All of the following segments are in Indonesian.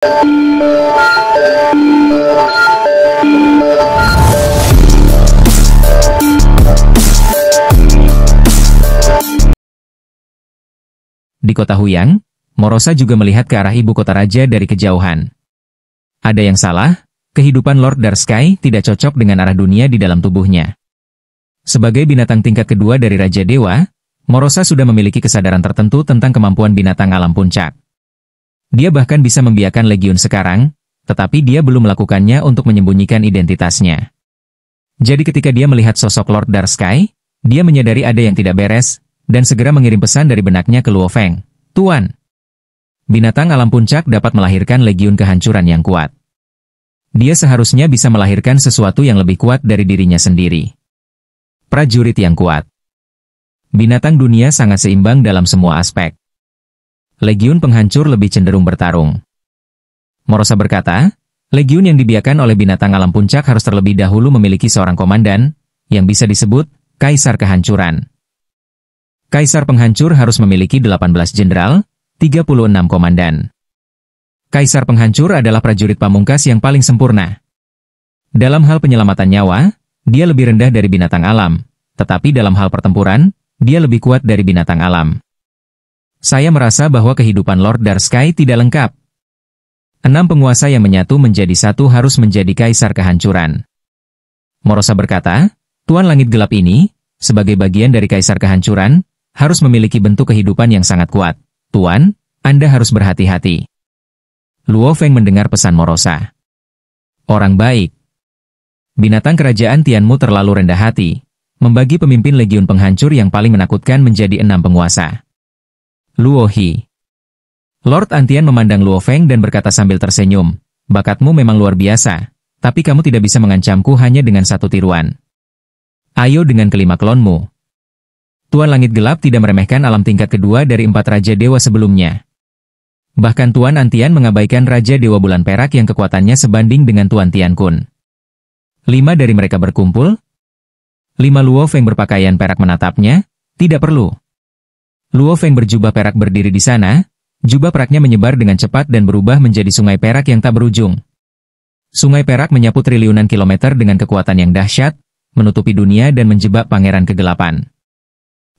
Di kota Huyang, Morosa juga melihat ke arah ibu kota raja dari kejauhan. Ada yang salah, kehidupan Lord Darksky tidak cocok dengan arah dunia di dalam tubuhnya. Sebagai binatang tingkat kedua dari Raja Dewa, Morosa sudah memiliki kesadaran tertentu tentang kemampuan binatang alam puncak. Dia bahkan bisa membiarkan Legiun sekarang, tetapi dia belum melakukannya untuk menyembunyikan identitasnya. Jadi ketika dia melihat sosok Lord Darksky, dia menyadari ada yang tidak beres, dan segera mengirim pesan dari benaknya ke Luo Feng. Tuan, binatang alam puncak dapat melahirkan legiun kehancuran yang kuat. Dia seharusnya bisa melahirkan sesuatu yang lebih kuat dari dirinya sendiri. Prajurit yang kuat. Binatang dunia sangat seimbang dalam semua aspek. Legiun penghancur lebih cenderung bertarung. Morosa berkata, legiun yang dibiarkan oleh binatang alam puncak harus terlebih dahulu memiliki seorang komandan, yang bisa disebut Kaisar Kehancuran. Kaisar Penghancur harus memiliki 18 jenderal, 36 komandan. Kaisar Penghancur adalah prajurit pamungkas yang paling sempurna. Dalam hal penyelamatan nyawa, dia lebih rendah dari binatang alam, tetapi dalam hal pertempuran, dia lebih kuat dari binatang alam. Saya merasa bahwa kehidupan Lord Darksky tidak lengkap. 6 penguasa yang menyatu menjadi satu harus menjadi Kaisar Kehancuran. Morosa berkata, Tuan Langit Gelap ini, sebagai bagian dari Kaisar Kehancuran, harus memiliki bentuk kehidupan yang sangat kuat. Tuan, Anda harus berhati-hati. Luo Feng mendengar pesan Morosa. Orang baik. Binatang kerajaan Tianmu terlalu rendah hati, membagi pemimpin legiun penghancur yang paling menakutkan menjadi 6 penguasa. Luo Hi. Lord Antian memandang Luo Feng dan berkata sambil tersenyum, bakatmu memang luar biasa, tapi kamu tidak bisa mengancamku hanya dengan satu tiruan. Ayo dengan kelima klonmu. Tuan Langit Gelap tidak meremehkan alam tingkat kedua dari 4 Raja Dewa sebelumnya. Bahkan Tuan Antian mengabaikan Raja Dewa Bulan Perak yang kekuatannya sebanding dengan Tuan Tian Kun. 5 dari mereka berkumpul. 5 Luo Feng berpakaian perak menatapnya, tidak perlu. Luo Feng berjubah perak berdiri di sana, jubah peraknya menyebar dengan cepat dan berubah menjadi sungai perak yang tak berujung. Sungai perak menyapu triliunan kilometer dengan kekuatan yang dahsyat, menutupi dunia dan menjebak pangeran kegelapan.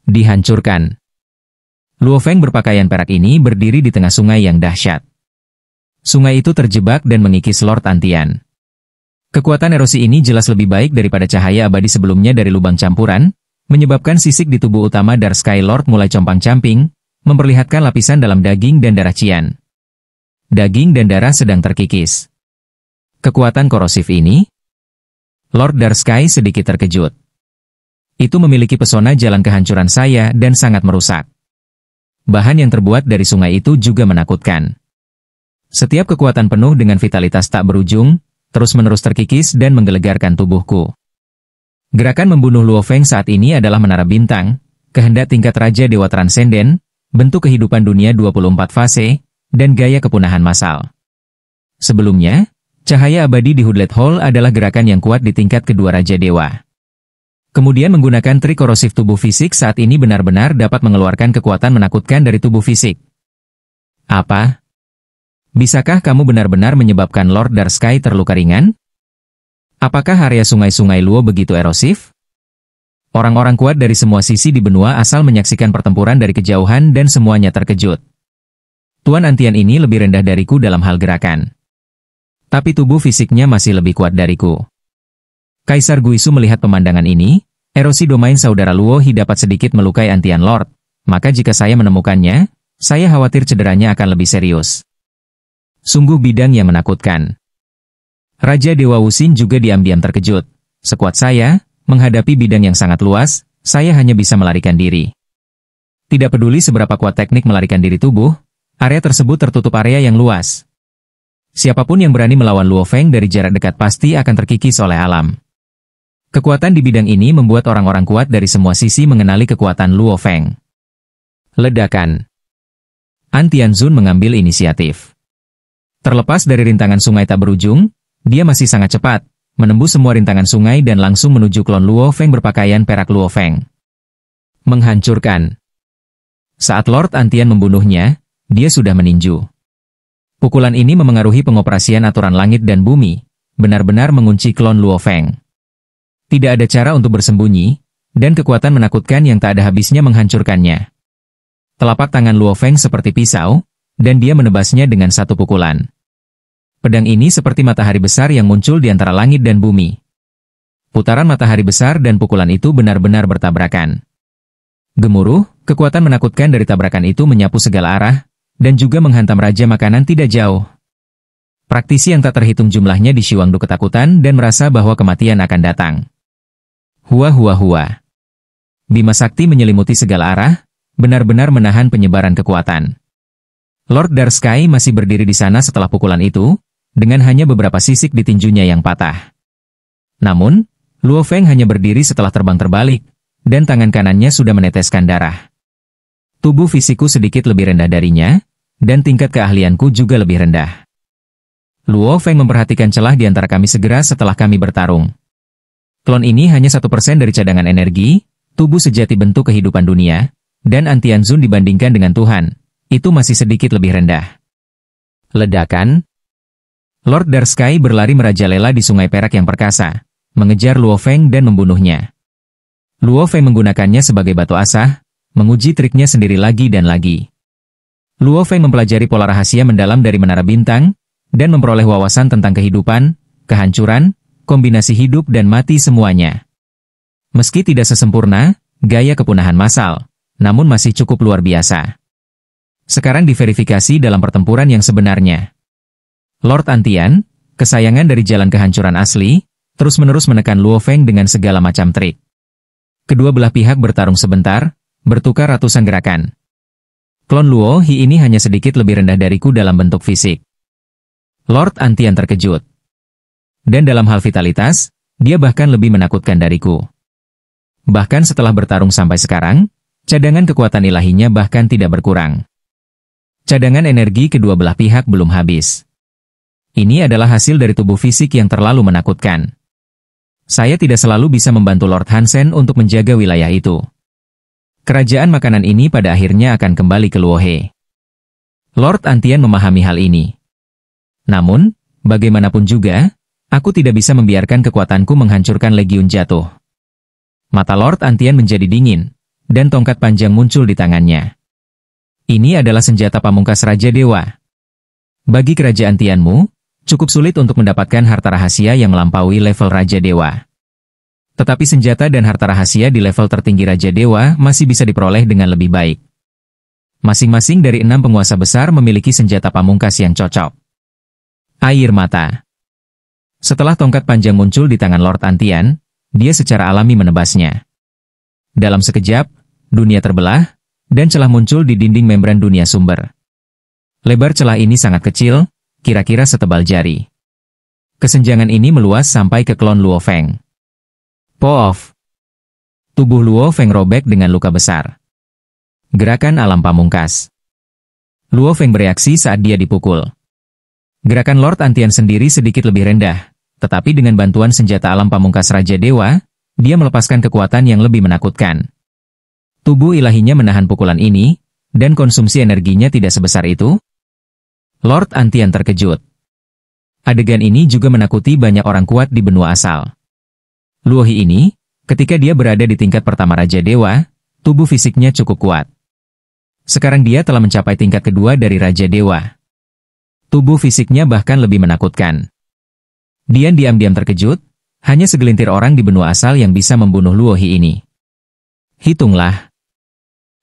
Dihancurkan. Luo Feng berpakaian perak ini berdiri di tengah sungai yang dahsyat. Sungai itu terjebak dan mengikis Lord Antian. Kekuatan erosi ini jelas lebih baik daripada cahaya abadi sebelumnya dari lubang campuran, menyebabkan sisik di tubuh utama Darksky Lord mulai compang-camping, memperlihatkan lapisan dalam daging dan darah Qian. Daging dan darah sedang terkikis. Kekuatan korosif ini? Lord Darksky sedikit terkejut. Itu memiliki pesona jalan kehancuran saya dan sangat merusak. Bahan yang terbuat dari sungai itu juga menakutkan. Setiap kekuatan penuh dengan vitalitas tak berujung, terus-menerus terkikis dan menggelegarkan tubuhku. Gerakan membunuh Luo Feng saat ini adalah menara bintang, kehendak tingkat Raja Dewa Transenden, bentuk kehidupan dunia 24 fase, dan gaya kepunahan massal. Sebelumnya, cahaya abadi di Hoodlet Hall adalah gerakan yang kuat di tingkat kedua Raja Dewa. Kemudian menggunakan trik korosif tubuh fisik saat ini benar-benar dapat mengeluarkan kekuatan menakutkan dari tubuh fisik. Apa? Bisakah kamu benar-benar menyebabkan Lord Darksky terluka ringan? Apakah area sungai-sungai Luo begitu erosif? Orang-orang kuat dari semua sisi di benua asal menyaksikan pertempuran dari kejauhan dan semuanya terkejut. Tuan Antian ini lebih rendah dariku dalam hal gerakan. Tapi tubuh fisiknya masih lebih kuat dariku. Kaisar Guisu melihat pemandangan ini, erosi domain saudara Luo Hi dapat sedikit melukai Antian Lord, maka jika saya menemukannya, saya khawatir cederanya akan lebih serius. Sungguh bidang yang menakutkan. Raja Dewa Wuxin juga diam-diam terkejut. Sekuat saya, menghadapi bidang yang sangat luas, saya hanya bisa melarikan diri. Tidak peduli seberapa kuat teknik melarikan diri tubuh, area tersebut tertutup area yang luas. Siapapun yang berani melawan Luo Feng dari jarak dekat pasti akan terkikis oleh alam. Kekuatan di bidang ini membuat orang-orang kuat dari semua sisi mengenali kekuatan Luo Feng. Ledakan. An Tianzun mengambil inisiatif. Terlepas dari rintangan sungai tak berujung, dia masih sangat cepat, menembus semua rintangan sungai dan langsung menuju klon Luo Feng berpakaian perak Luo Feng. Menghancurkan. Saat Lord Antian membunuhnya, dia sudah meninju. Pukulan ini memengaruhi pengoperasian aturan langit dan bumi, benar-benar mengunci klon Luo Feng. Tidak ada cara untuk bersembunyi, dan kekuatan menakutkan yang tak ada habisnya menghancurkannya. Telapak tangan Luo Feng seperti pisau, dan dia menebasnya dengan satu pukulan. Pedang ini seperti matahari besar yang muncul di antara langit dan bumi. Putaran matahari besar dan pukulan itu benar-benar bertabrakan. Gemuruh, kekuatan menakutkan dari tabrakan itu menyapu segala arah, dan juga menghantam Raja Makanan tidak jauh. Praktisi yang tak terhitung jumlahnya di Shiwangdu ketakutan dan merasa bahwa kematian akan datang. Hua hua hua. Bima sakti menyelimuti segala arah, benar-benar menahan penyebaran kekuatan. Lord Dark Sky masih berdiri di sana setelah pukulan itu, dengan hanya beberapa sisik di tinjunya yang patah. Namun, Luo Feng hanya berdiri setelah terbang terbalik, dan tangan kanannya sudah meneteskan darah. Tubuh fisikku sedikit lebih rendah darinya, dan tingkat keahlianku juga lebih rendah. Luo Feng memperhatikan celah di antara kami segera setelah kami bertarung. Klon ini hanya 1% dari cadangan energi, tubuh sejati bentuk kehidupan dunia, dan Antianzun dibandingkan dengan Tuhan, itu masih sedikit lebih rendah. Ledakan. Lord Dark Sky berlari merajalela di sungai perak yang perkasa, mengejar Luo Feng dan membunuhnya. Luo Feng menggunakannya sebagai batu asah, menguji triknya sendiri lagi dan lagi. Luo Feng mempelajari pola rahasia mendalam dari Menara Bintang, dan memperoleh wawasan tentang kehidupan, kehancuran, kombinasi hidup dan mati semuanya. Meski tidak sesempurna, gaya kepunahan massal, namun masih cukup luar biasa. Sekarang diverifikasi dalam pertempuran yang sebenarnya. Lord Antian, kesayangan dari jalan kehancuran asli, terus-menerus menekan Luo Feng dengan segala macam trik. Kedua belah pihak bertarung sebentar, bertukar ratusan gerakan. Klon Luo Hi ini hanya sedikit lebih rendah dariku dalam bentuk fisik. Lord Antian terkejut. Dan dalam hal vitalitas, dia bahkan lebih menakutkan dariku. Bahkan setelah bertarung sampai sekarang, cadangan kekuatan ilahinya bahkan tidak berkurang. Cadangan energi kedua belah pihak belum habis. Ini adalah hasil dari tubuh fisik yang terlalu menakutkan. Saya tidak selalu bisa membantu Lord Hansen untuk menjaga wilayah itu. Kerajaan makanan ini pada akhirnya akan kembali ke Luo He. Lord Antian memahami hal ini. Namun, bagaimanapun juga, aku tidak bisa membiarkan kekuatanku menghancurkan legiun jatuh. Mata Lord Antian menjadi dingin, dan tongkat panjang muncul di tangannya. Ini adalah senjata pamungkas Raja Dewa. Bagi kerajaan Tianmu, cukup sulit untuk mendapatkan harta rahasia yang melampaui level Raja Dewa. Tetapi senjata dan harta rahasia di level tertinggi Raja Dewa masih bisa diperoleh dengan lebih baik. Masing-masing dari 6 penguasa besar memiliki senjata pamungkas yang cocok. Air mata. Setelah tongkat panjang muncul di tangan Lord Antian, dia secara alami menebasnya. Dalam sekejap, dunia terbelah, dan celah muncul di dinding membran dunia sumber. Lebar celah ini sangat kecil, kira-kira setebal jari. Kesenjangan ini meluas sampai ke klon Luo Feng. Poof. Tubuh Luo Feng robek dengan luka besar. Gerakan alam pamungkas. Luo Feng bereaksi saat dia dipukul. Gerakan Lord Antian sendiri sedikit lebih rendah, tetapi dengan bantuan senjata alam pamungkas Raja Dewa, dia melepaskan kekuatan yang lebih menakutkan. Tubuh ilahinya menahan pukulan ini, dan konsumsi energinya tidak sebesar itu. Lord Antian terkejut. Adegan ini juga menakuti banyak orang kuat di benua asal. Luo Hi ini, ketika dia berada di tingkat pertama Raja Dewa, tubuh fisiknya cukup kuat. Sekarang dia telah mencapai tingkat kedua dari Raja Dewa. Tubuh fisiknya bahkan lebih menakutkan. Dia diam-diam terkejut, hanya segelintir orang di benua asal yang bisa membunuh Luo Hi ini. Hitunglah.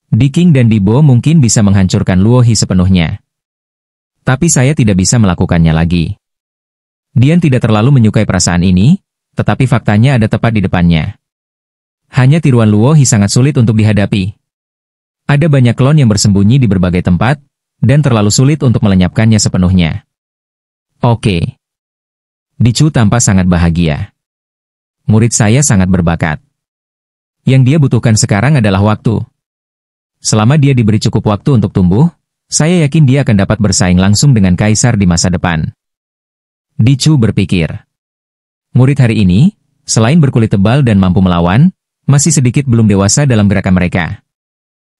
Di King dan Dibo mungkin bisa menghancurkan Luo Hi sepenuhnya. Tapi saya tidak bisa melakukannya lagi. Dian tidak terlalu menyukai perasaan ini, tetapi faktanya ada tepat di depannya. Hanya tiruan Luo Hi sangat sulit untuk dihadapi. Ada banyak klon yang bersembunyi di berbagai tempat, dan terlalu sulit untuk melenyapkannya sepenuhnya. Oke. Dicu tampak sangat bahagia. Murid saya sangat berbakat. Yang dia butuhkan sekarang adalah waktu. Selama dia diberi cukup waktu untuk tumbuh, saya yakin dia akan dapat bersaing langsung dengan kaisar di masa depan. Dicu berpikir. Murid hari ini, selain berkulit tebal dan mampu melawan, masih sedikit belum dewasa dalam gerakan mereka.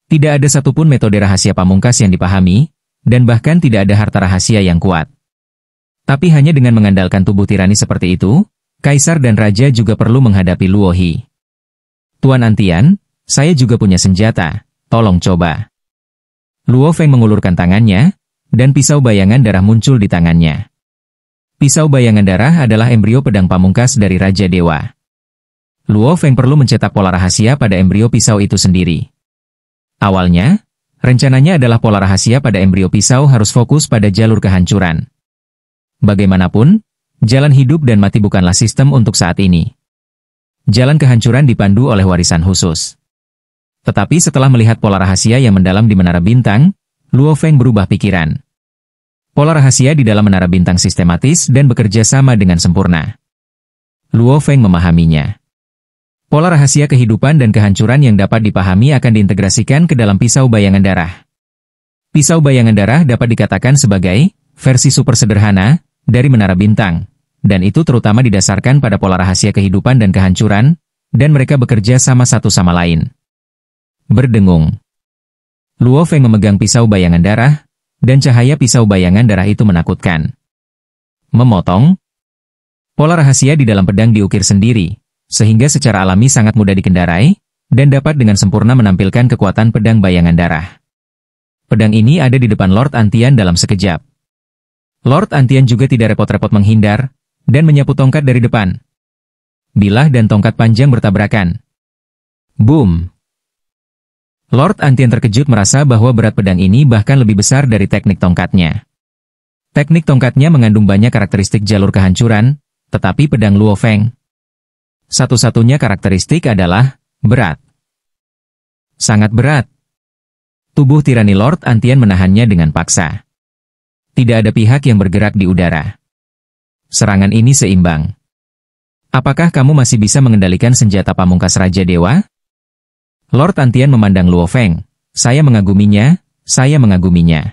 Tidak ada satupun metode rahasia pamungkas yang dipahami, dan bahkan tidak ada harta rahasia yang kuat. Tapi hanya dengan mengandalkan tubuh tirani seperti itu, Kaisar dan Raja juga perlu menghadapi Luo He. Tuan Antian, saya juga punya senjata, tolong coba. Luo Feng mengulurkan tangannya, dan pisau bayangan darah muncul di tangannya. Pisau bayangan darah adalah embrio pedang pamungkas dari Raja Dewa. Luo Feng perlu mencetak pola rahasia pada embrio pisau itu sendiri. Awalnya, rencananya adalah pola rahasia pada embrio pisau harus fokus pada jalur kehancuran. Bagaimanapun, jalan hidup dan mati bukanlah sistem untuk saat ini. Jalan kehancuran dipandu oleh warisan khusus. Tetapi setelah melihat pola rahasia yang mendalam di Menara Bintang, Luo Feng berubah pikiran. Pola rahasia di dalam Menara Bintang sistematis dan bekerja sama dengan sempurna. Luo Feng memahaminya. Pola rahasia kehidupan dan kehancuran yang dapat dipahami akan diintegrasikan ke dalam pisau bayangan darah. Pisau bayangan darah dapat dikatakan sebagai versi super sederhana dari Menara Bintang. Dan itu terutama didasarkan pada pola rahasia kehidupan dan kehancuran, dan mereka bekerja sama satu sama lain. Berdengung. Luo Feng memegang pisau bayangan darah, dan cahaya pisau bayangan darah itu menakutkan. Memotong. Pola rahasia di dalam pedang diukir sendiri, sehingga secara alami sangat mudah dikendarai, dan dapat dengan sempurna menampilkan kekuatan pedang bayangan darah. Pedang ini ada di depan Lord Antian dalam sekejap. Lord Antian juga tidak repot-repot menghindar, dan menyapu tongkat dari depan. Bilah dan tongkat panjang bertabrakan. Boom! Lord Antian terkejut merasa bahwa berat pedang ini bahkan lebih besar dari teknik tongkatnya. Teknik tongkatnya mengandung banyak karakteristik jalur kehancuran, tetapi pedang Luo Feng. Satu-satunya karakteristik adalah berat. Sangat berat. Tubuh tirani Lord Antian menahannya dengan paksa. Tidak ada pihak yang bergerak di udara. Serangan ini seimbang. Apakah kamu masih bisa mengendalikan senjata pamungkas Raja Dewa? Lord Antian memandang Luo Feng. Saya mengaguminya, saya mengaguminya.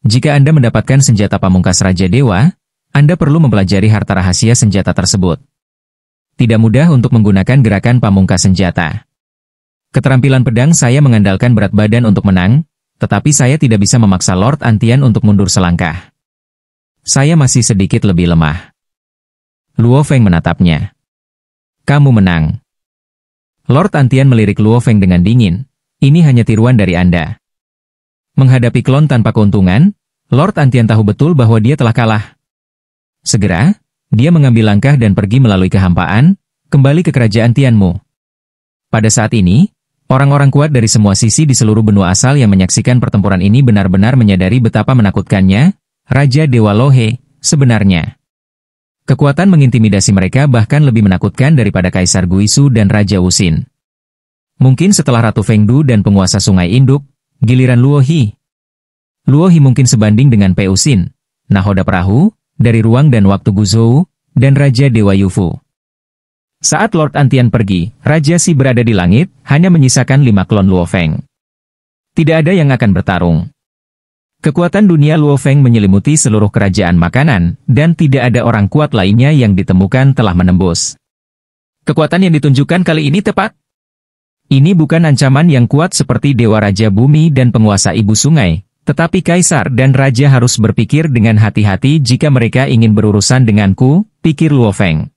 Jika Anda mendapatkan senjata pamungkas Raja Dewa, Anda perlu mempelajari harta rahasia senjata tersebut. Tidak mudah untuk menggunakan gerakan pamungkas senjata. Keterampilan pedang saya mengandalkan berat badan untuk menang, tetapi saya tidak bisa memaksa Lord Antian untuk mundur selangkah. Saya masih sedikit lebih lemah. Luo Feng menatapnya. Kamu menang. Lord Antian melirik Luo Feng dengan dingin. Ini hanya tiruan dari Anda. Menghadapi klon tanpa keuntungan, Lord Antian tahu betul bahwa dia telah kalah. Segera, dia mengambil langkah dan pergi melalui kehampaan, kembali ke kerajaan Tianmu. Pada saat ini, orang-orang kuat dari semua sisi di seluruh benua asal yang menyaksikan pertempuran ini benar-benar menyadari betapa menakutkannya Raja Dewa Lohe, sebenarnya. Kekuatan mengintimidasi mereka bahkan lebih menakutkan daripada Kaisar Guisu dan Raja Wuxin. Mungkin setelah Ratu Fengdu dan penguasa Sungai Induk, giliran Luo He. Luo He mungkin sebanding dengan Pu Xin, nahoda perahu, dari ruang dan waktu Guzhou, dan Raja Dewa Yufu. Saat Lord Antian pergi, Raja Xi berada di langit, hanya menyisakan 5 klon Luo Feng. Tidak ada yang akan bertarung. Kekuatan dunia Luo Feng menyelimuti seluruh kerajaan makanan, dan tidak ada orang kuat lainnya yang ditemukan telah menembus. Kekuatan yang ditunjukkan kali ini tepat. Ini bukan ancaman yang kuat seperti Dewa Raja Bumi dan penguasa Ibu Sungai, tetapi Kaisar dan Raja harus berpikir dengan hati-hati jika mereka ingin berurusan denganku, pikir Luo Feng.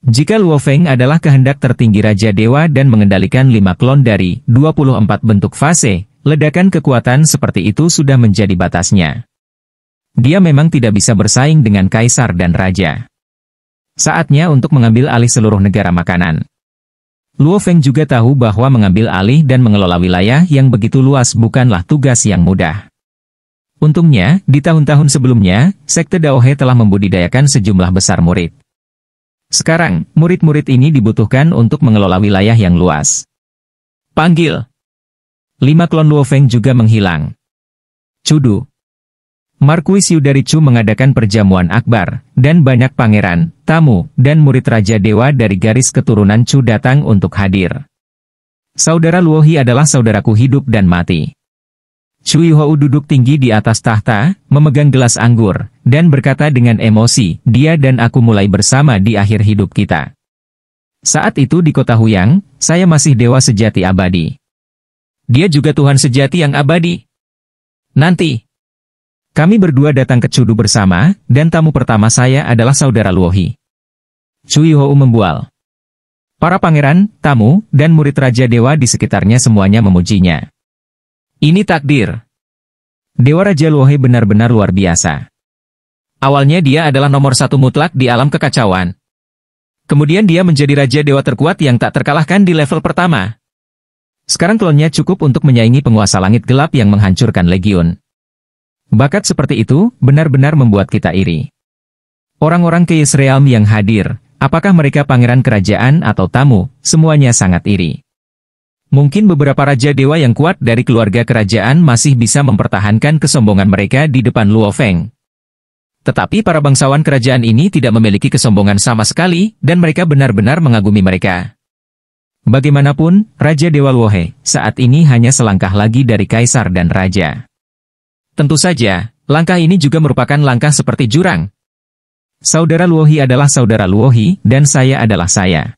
Jika Luo Feng adalah kehendak tertinggi Raja Dewa dan mengendalikan 5 klon dari 24 bentuk fase, ledakan kekuatan seperti itu sudah menjadi batasnya. Dia memang tidak bisa bersaing dengan Kaisar dan Raja. Saatnya untuk mengambil alih seluruh negara makanan. Luo Feng juga tahu bahwa mengambil alih dan mengelola wilayah yang begitu luas bukanlah tugas yang mudah. Untungnya, di tahun-tahun sebelumnya, Sekte Daohe telah membudidayakan sejumlah besar murid. Sekarang, murid-murid ini dibutuhkan untuk mengelola wilayah yang luas. Panggil! 5 klon Luo Feng juga menghilang. Cudu. Marquis Yu dari Chu mengadakan perjamuan akbar, dan banyak pangeran, tamu, dan murid Raja Dewa dari garis keturunan Chu datang untuk hadir. Saudara Luo He adalah saudaraku hidup dan mati. Cui Hou duduk tinggi di atas tahta, memegang gelas anggur, dan berkata dengan emosi, dia dan aku mulai bersama di akhir hidup kita. Saat itu di kota Huyang, saya masih dewa sejati abadi. Dia juga Tuhan sejati yang abadi. Nanti, Kami berdua datang ke Chudu bersama, dan tamu pertama saya adalah saudara Luohi. Cui Hou membual. Para pangeran, tamu, dan murid Raja Dewa di sekitarnya semuanya memujinya. Ini takdir. Dewa Raja Luohi benar-benar luar biasa. Awalnya dia adalah nomor satu mutlak di alam kekacauan. Kemudian dia menjadi Raja Dewa terkuat yang tak terkalahkan di level pertama. Sekarang klonnya cukup untuk menyaingi penguasa langit gelap yang menghancurkan legiun. Bakat seperti itu benar-benar membuat kita iri. Orang-orang Chaos Realm yang hadir, apakah mereka pangeran kerajaan atau tamu, semuanya sangat iri. Mungkin beberapa Raja Dewa yang kuat dari keluarga kerajaan masih bisa mempertahankan kesombongan mereka di depan Luo Feng. Tetapi para bangsawan kerajaan ini tidak memiliki kesombongan sama sekali, dan mereka benar-benar mengagumi mereka. Bagaimanapun, Raja Dewa Luohe saat ini hanya selangkah lagi dari kaisar dan raja. Tentu saja, langkah ini juga merupakan langkah seperti jurang. Saudara Luohi adalah saudara Luohi, dan saya adalah saya.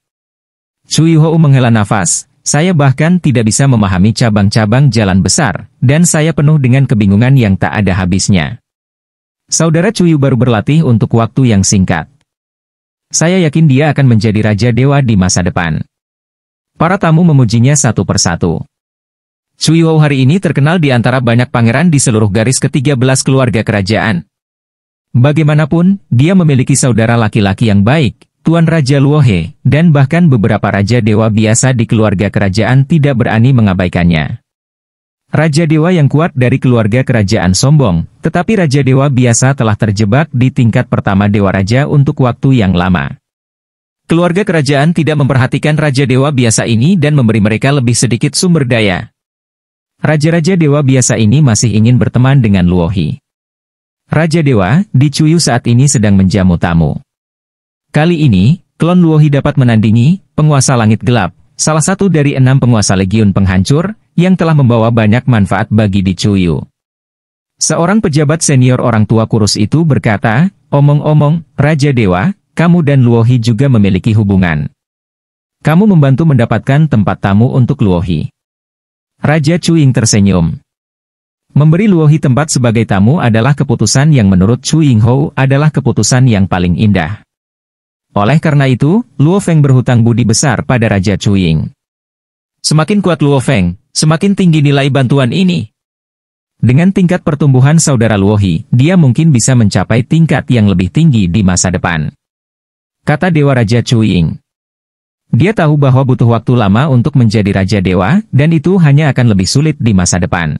Cui Hou menghela nafas, saya bahkan tidak bisa memahami cabang-cabang jalan besar, dan saya penuh dengan kebingungan yang tak ada habisnya. Saudara Cui baru berlatih untuk waktu yang singkat. Saya yakin dia akan menjadi Raja Dewa di masa depan. Para tamu memujinya satu persatu. Cui Hou hari ini terkenal di antara banyak pangeran di seluruh garis ke-13 keluarga kerajaan. Bagaimanapun, dia memiliki saudara laki-laki yang baik, Tuan Raja Luohe, dan bahkan beberapa Raja Dewa biasa di keluarga kerajaan tidak berani mengabaikannya. Raja Dewa yang kuat dari keluarga kerajaan sombong, tetapi Raja Dewa biasa telah terjebak di tingkat pertama Dewa Raja untuk waktu yang lama. Keluarga kerajaan tidak memperhatikan Raja Dewa biasa ini dan memberi mereka lebih sedikit sumber daya. Raja-Raja Dewa biasa ini masih ingin berteman dengan Luohi. Raja Dewa, di Chuyu saat ini sedang menjamu tamu. Kali ini, klon Luohi dapat menandingi penguasa langit gelap, salah satu dari 6 penguasa legiun penghancur, yang telah membawa banyak manfaat bagi di Chuyu. Seorang pejabat senior orang tua kurus itu berkata, omong-omong, Raja Dewa, kamu dan Luohi juga memiliki hubungan. Kamu membantu mendapatkan tempat tamu untuk Luohi. Raja Chuing tersenyum. Memberi Luohi tempat sebagai tamu adalah keputusan yang menurut Chu Yinghou adalah keputusan yang paling indah. Oleh karena itu, Luo Feng berhutang budi besar pada Raja Chu Ying. Semakin kuat Luo Feng, semakin tinggi nilai bantuan ini. Dengan tingkat pertumbuhan saudara Luohi, dia mungkin bisa mencapai tingkat yang lebih tinggi di masa depan. Kata Dewa Raja Chu Ying. Dia tahu bahwa butuh waktu lama untuk menjadi Raja Dewa, dan itu hanya akan lebih sulit di masa depan.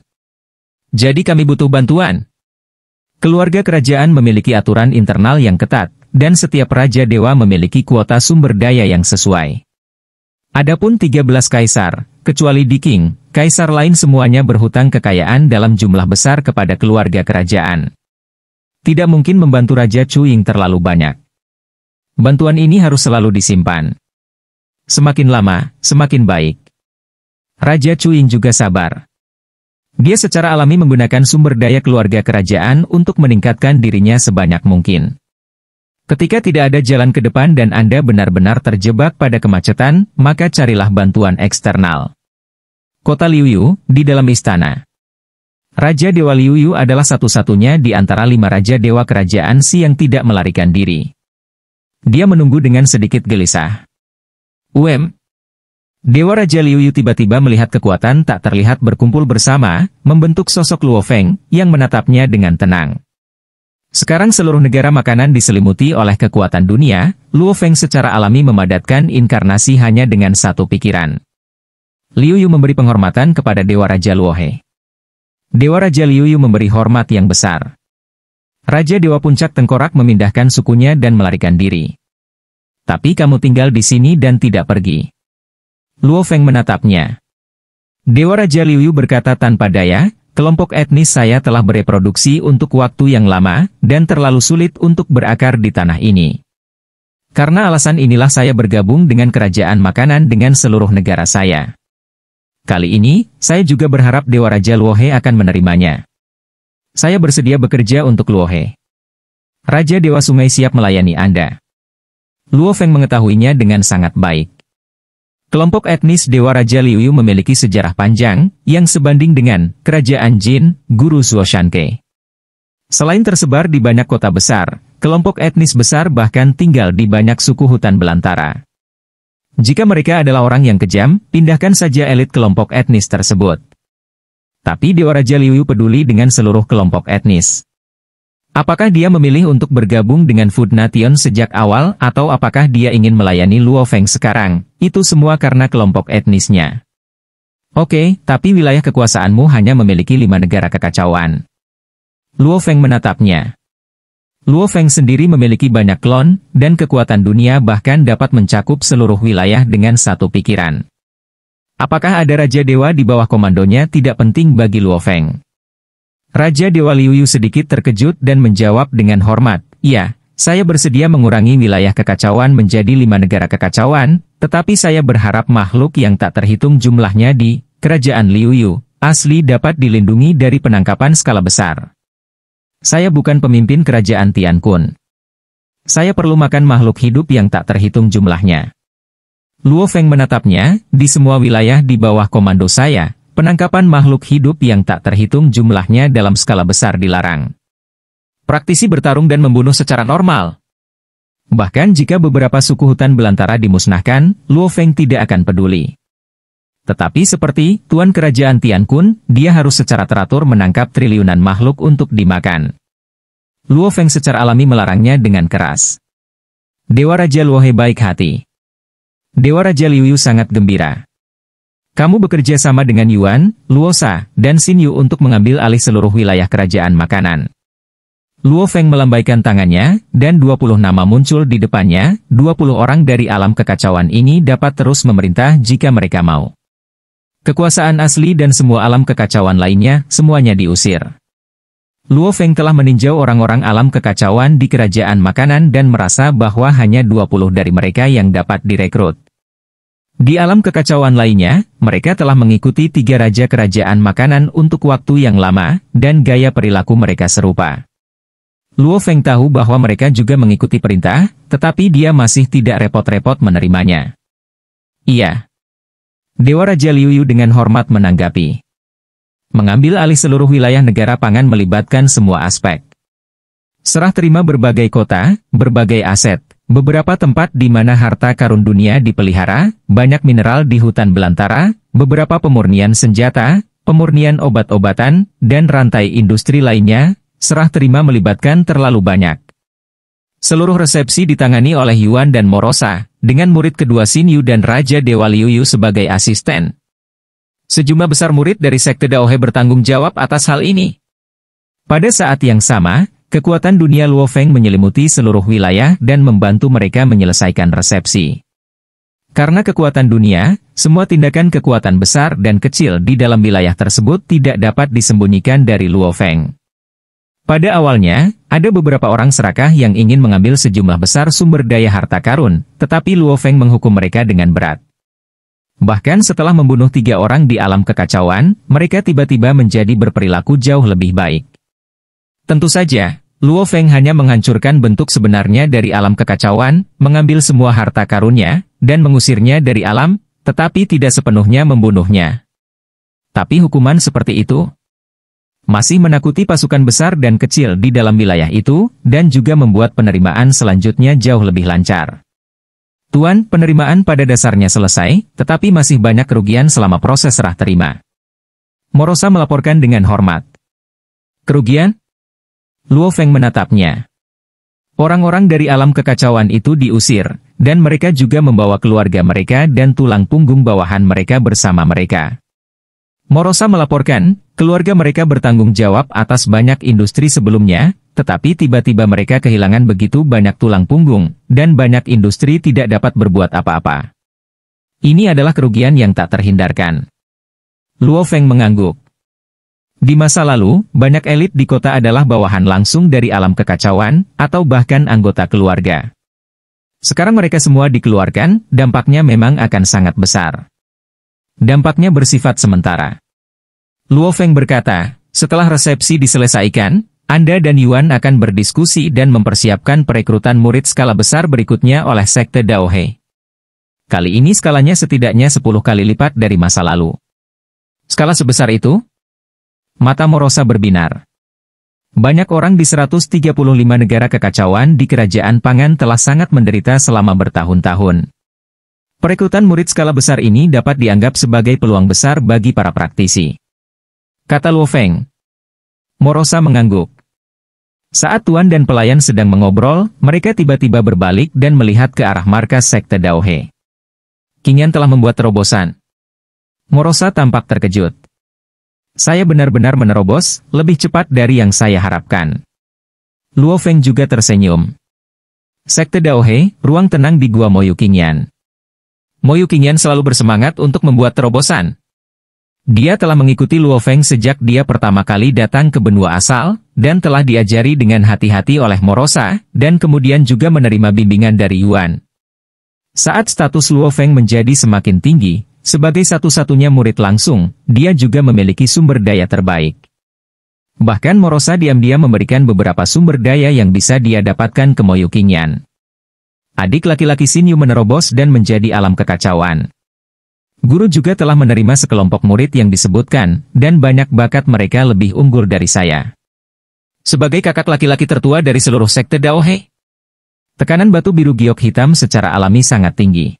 Jadi kami butuh bantuan. Keluarga kerajaan memiliki aturan internal yang ketat, dan setiap Raja Dewa memiliki kuota sumber daya yang sesuai. Adapun 13 kaisar, kecuali Di King, kaisar lain semuanya berhutang kekayaan dalam jumlah besar kepada keluarga kerajaan. Tidak mungkin membantu Raja Chu Ying terlalu banyak. Bantuan ini harus selalu disimpan. Semakin lama, semakin baik. Raja Chu Ying juga sabar. Dia secara alami menggunakan sumber daya keluarga kerajaan untuk meningkatkan dirinya sebanyak mungkin. Ketika tidak ada jalan ke depan dan Anda benar-benar terjebak pada kemacetan, maka carilah bantuan eksternal. Kota Liuyu, di dalam istana. Raja Dewa Liuyu adalah satu-satunya di antara 5 Raja Dewa Kerajaan Si yang tidak melarikan diri. Dia menunggu dengan sedikit gelisah. Dewa Raja Liuyu tiba-tiba melihat kekuatan tak terlihat berkumpul bersama, membentuk sosok Luo Feng, yang menatapnya dengan tenang. Sekarang seluruh negara makanan diselimuti oleh kekuatan dunia, Luo Feng secara alami memadatkan inkarnasi hanya dengan satu pikiran. Liuyu memberi penghormatan kepada Dewa Raja Luohe. Dewa Raja Liuyu memberi hormat yang besar. Raja Dewa Puncak Tengkorak memindahkan sukunya dan melarikan diri. Tapi kamu tinggal di sini dan tidak pergi. Luo Feng menatapnya. Dewa Raja Liuyu berkata tanpa daya, kelompok etnis saya telah bereproduksi untuk waktu yang lama, dan terlalu sulit untuk berakar di tanah ini. Karena alasan inilah saya bergabung dengan kerajaan makanan dengan seluruh negara saya. Kali ini, saya juga berharap Dewa Raja Luohe akan menerimanya. Saya bersedia bekerja untuk Luohe. Raja Dewa Sungai siap melayani Anda. Luo Feng mengetahuinya dengan sangat baik. Kelompok etnis Dewa Raja Liuyu memiliki sejarah panjang, yang sebanding dengan Kerajaan Jin, Guru Zuo Shanke. Selain tersebar di banyak kota besar, kelompok etnis besar bahkan tinggal di banyak suku hutan belantara. Jika mereka adalah orang yang kejam, pindahkan saja elit kelompok etnis tersebut. Tapi Dewa Raja Liu Yu peduli dengan seluruh kelompok etnis. Apakah dia memilih untuk bergabung dengan Food Nation sejak awal atau apakah dia ingin melayani Luo Feng sekarang? Itu semua karena kelompok etnisnya. Oke, tapi wilayah kekuasaanmu hanya memiliki 5 negara kekacauan. Luo Feng menatapnya. Luo Feng sendiri memiliki banyak klon, dan kekuatan dunia bahkan dapat mencakup seluruh wilayah dengan satu pikiran. Apakah ada Raja Dewa di bawah komandonya tidak penting bagi Luo Feng. Raja Dewa Liu Yu sedikit terkejut dan menjawab dengan hormat, "Iya, saya bersedia mengurangi wilayah kekacauan menjadi 5 negara kekacauan, tetapi saya berharap makhluk yang tak terhitung jumlahnya di Kerajaan Liu Yu asli dapat dilindungi dari penangkapan skala besar. Saya bukan pemimpin kerajaan Tian Kun. Saya perlu makan makhluk hidup yang tak terhitung jumlahnya." Luo Feng menatapnya, "Di semua wilayah di bawah komando saya, penangkapan makhluk hidup yang tak terhitung jumlahnya dalam skala besar dilarang. Praktisi bertarung dan membunuh secara normal. Bahkan jika beberapa suku hutan belantara dimusnahkan, Luo Feng tidak akan peduli. Tetapi seperti Tuan Kerajaan Tian Kun, dia harus secara teratur menangkap triliunan makhluk untuk dimakan." Luo Feng secara alami melarangnya dengan keras. Dewa Raja Luo He baik hati. Dewa Raja Liu Yu sangat gembira. "Kamu bekerja sama dengan Yuan, Luo Sa, dan Xin Yu untuk mengambil alih seluruh wilayah kerajaan makanan." Luo Feng melambaikan tangannya, dan 20 nama muncul di depannya. 20 orang dari alam kekacauan ini dapat terus memerintah jika mereka mau. Kekuasaan asli dan semua alam kekacauan lainnya, semuanya diusir. Luo Feng telah meninjau orang-orang alam kekacauan di kerajaan makanan dan merasa bahwa hanya 20 dari mereka yang dapat direkrut. Di alam kekacauan lainnya, mereka telah mengikuti 3 raja kerajaan makanan untuk waktu yang lama, dan gaya perilaku mereka serupa. Luo Feng tahu bahwa mereka juga mengikuti perintah, tetapi dia masih tidak repot-repot menerimanya. "Iya." Dewa Raja Liu Yu dengan hormat menanggapi. Mengambil alih seluruh wilayah negara pangan melibatkan semua aspek. Serah terima berbagai kota, berbagai aset, beberapa tempat di mana harta karun dunia dipelihara, banyak mineral di hutan belantara, beberapa pemurnian senjata, pemurnian obat-obatan, dan rantai industri lainnya. Serah terima melibatkan terlalu banyak. Seluruh resepsi ditangani oleh Yuan dan Morosa, dengan murid kedua Xin Yu dan Raja Dewa Liu Yu sebagai asisten. Sejumlah besar murid dari Sekte Dao He bertanggung jawab atas hal ini. Pada saat yang sama, kekuatan dunia Luo Feng menyelimuti seluruh wilayah dan membantu mereka menyelesaikan resepsi. Karena kekuatan dunia, semua tindakan kekuatan besar dan kecil di dalam wilayah tersebut tidak dapat disembunyikan dari Luo Feng. Pada awalnya, ada beberapa orang serakah yang ingin mengambil sejumlah besar sumber daya harta karun, tetapi Luo Feng menghukum mereka dengan berat. Bahkan setelah membunuh 3 orang di alam kekacauan, mereka tiba-tiba menjadi berperilaku jauh lebih baik. Tentu saja, Luo Feng hanya menghancurkan bentuk sebenarnya dari alam kekacauan, mengambil semua harta karunnya, dan mengusirnya dari alam, tetapi tidak sepenuhnya membunuhnya. Tapi hukuman seperti itu masih menakuti pasukan besar dan kecil di dalam wilayah itu, dan juga membuat penerimaan selanjutnya jauh lebih lancar. "Tuan, penerimaan pada dasarnya selesai, tetapi masih banyak kerugian selama proses serah terima." Morosa melaporkan dengan hormat. "Kerugian?" Luo Feng menatapnya. Orang-orang dari alam kekacauan itu diusir, dan mereka juga membawa keluarga mereka dan tulang punggung bawahan mereka bersama mereka. Morosa melaporkan, keluarga mereka bertanggung jawab atas banyak industri sebelumnya, tetapi tiba-tiba mereka kehilangan begitu banyak tulang punggung, dan banyak industri tidak dapat berbuat apa-apa. Ini adalah kerugian yang tak terhindarkan. Luo Feng mengangguk. Di masa lalu, banyak elit di kota adalah bawahan langsung dari alam kekacauan, atau bahkan anggota keluarga. Sekarang mereka semua dikeluarkan, dampaknya memang akan sangat besar. Dampaknya bersifat sementara. Luo Feng berkata, "Setelah resepsi diselesaikan, Anda dan Yuan akan berdiskusi dan mempersiapkan perekrutan murid skala besar berikutnya oleh Sekte Dao He. Kali ini skalanya setidaknya 10 kali lipat dari masa lalu." "Skala sebesar itu?" Mata Morosa berbinar. Banyak orang di 135 negara kekacauan di kerajaan Pangan telah sangat menderita selama bertahun-tahun. Perekrutan murid skala besar ini dapat dianggap sebagai peluang besar bagi para praktisi. Kata Luo Feng. Morosa mengangguk. Saat tuan dan pelayan sedang mengobrol, mereka tiba-tiba berbalik dan melihat ke arah markas sekte Daohe. Qing Yan telah membuat terobosan. Morosa tampak terkejut. Saya benar-benar menerobos, lebih cepat dari yang saya harapkan. Luo Feng juga tersenyum. Sekte Daohe, ruang tenang di Gua Moyu Qing Yan. Moyu Qing Yan selalu bersemangat untuk membuat terobosan. Dia telah mengikuti Luo Feng sejak dia pertama kali datang ke benua asal, dan telah diajari dengan hati-hati oleh Morosa, dan kemudian juga menerima bimbingan dari Yuan. Saat status Luo Feng menjadi semakin tinggi, sebagai satu-satunya murid langsung, dia juga memiliki sumber daya terbaik. Bahkan Morosa diam-diam memberikan beberapa sumber daya yang bisa dia dapatkan ke Moyu Qing Yan. Adik laki-laki Xin Yu menerobos dan menjadi alam kekacauan. Guru juga telah menerima sekelompok murid yang disebutkan, dan banyak bakat mereka lebih unggul dari saya. Sebagai kakak laki-laki tertua dari seluruh sekte Daohe, tekanan batu biru giok hitam secara alami sangat tinggi.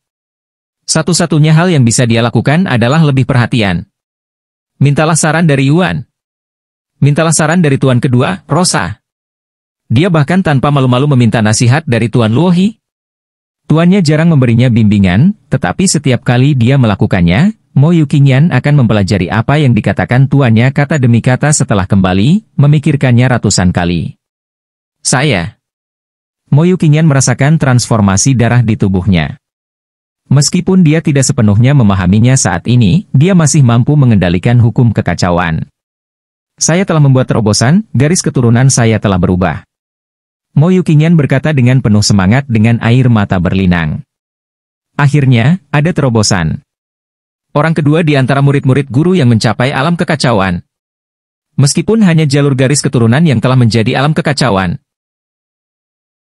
Satu-satunya hal yang bisa dia lakukan adalah lebih perhatian. Mintalah saran dari Yuan. Mintalah saran dari tuan kedua, Rosa. Dia bahkan tanpa malu-malu meminta nasihat dari Tuan Luohi. Tuannya jarang memberinya bimbingan, tetapi setiap kali dia melakukannya, Moyu Qing Yan akan mempelajari apa yang dikatakan tuannya kata demi kata setelah kembali, memikirkannya ratusan kali. Moyu Qing Yan merasakan transformasi darah di tubuhnya. Meskipun dia tidak sepenuhnya memahaminya saat ini, dia masih mampu mengendalikan hukum kekacauan. Saya telah membuat terobosan, garis keturunan saya telah berubah. Moyu Qing Yan berkata dengan penuh semangat dengan air mata berlinang. Akhirnya, ada terobosan. Orang kedua di antara murid-murid guru yang mencapai alam kekacauan. Meskipun hanya jalur garis keturunan yang telah menjadi alam kekacauan.